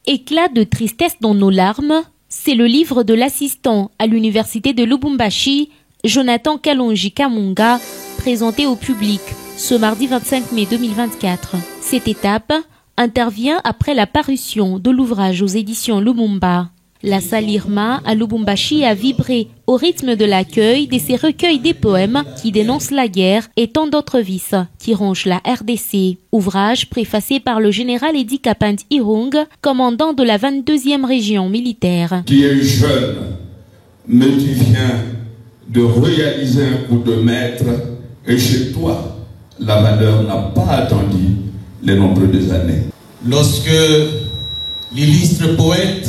Éclat de tristesse dans nos larmes, c'est le livre de l'assistant à l'université de Lubumbashi, Jonathan Kalonji Kamunga, présenté au public ce mardi 25 mai 2024. Cette étape intervient après la parution de l'ouvrage aux éditions Lumumba. La salle Irma à Lubumbashi a vibré au rythme de l'accueil de ces recueils des poèmes qui dénoncent la guerre et tant d'autres vices qui rongent la RDC. Ouvrage préfacé par le général Edi Kapand Irung, commandant de la 22e région militaire. Tu es jeune, mais tu viens de réaliser un coup de maître et chez toi, la valeur n'a pas attendu les nombreuses années. Lorsque l'illustre poète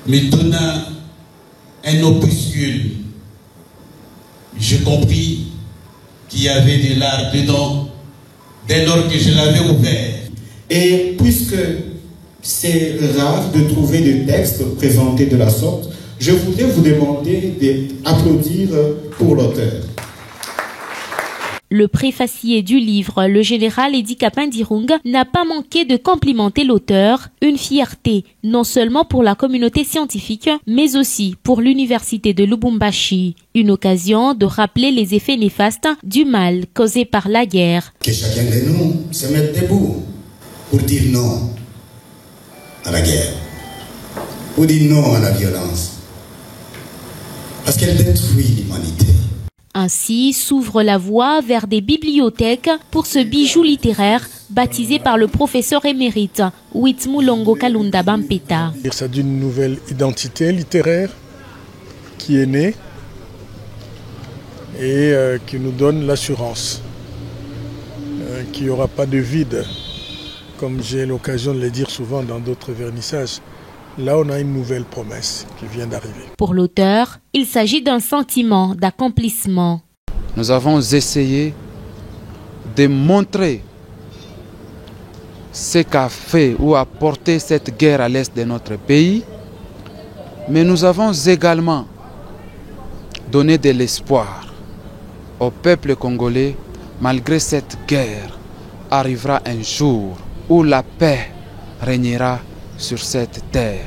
me donna un opuscule, j'ai compris qu'il y avait des larmes dedans dès lors que je l'avais ouvert. Et puisque c'est rare de trouver des textes présentés de la sorte, je voudrais vous demander d'applaudir pour l'auteur. Le préfacier du livre, le général Edi Kapand Irung, n'a pas manqué de complimenter l'auteur, une fierté non seulement pour la communauté scientifique, mais aussi pour l'université de Lubumbashi. Une occasion de rappeler les effets néfastes du mal causé par la guerre. Que chacun de nous se mette debout pour dire non à la guerre, pour dire non à la violence, parce qu'elle détruit l'humanité. Ainsi s'ouvre la voie vers des bibliothèques pour ce bijou littéraire baptisé par le professeur émérite Witmulongo Kalunda Bampeta. C'est d'une nouvelle identité littéraire qui est née et qui nous donne l'assurance qu'il n'y aura pas de vide, comme j'ai l'occasion de le dire souvent dans d'autres vernissages. Là, on a une nouvelle promesse qui vient d'arriver. Pour l'auteur, il s'agit d'un sentiment d'accomplissement. Nous avons essayé de montrer ce qu'a fait ou apporté cette guerre à l'est de notre pays, mais nous avons également donné de l'espoir au peuple congolais. Malgré cette guerre, arrivera un jour où la paix régnera sur cette terre.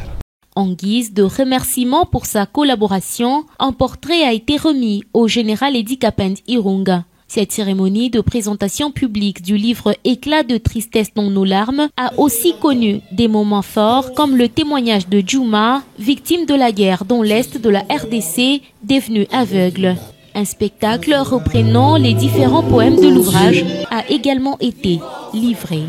En guise de remerciement pour sa collaboration, un portrait a été remis au général Edi Kapand Irung. Cette cérémonie de présentation publique du livre Éclat de tristesse dans nos larmes a aussi connu des moments forts comme le témoignage de Djouma, victime de la guerre dans l'est de la RDC, devenu aveugle. Un spectacle reprenant les différents poèmes de l'ouvrage a également été livré.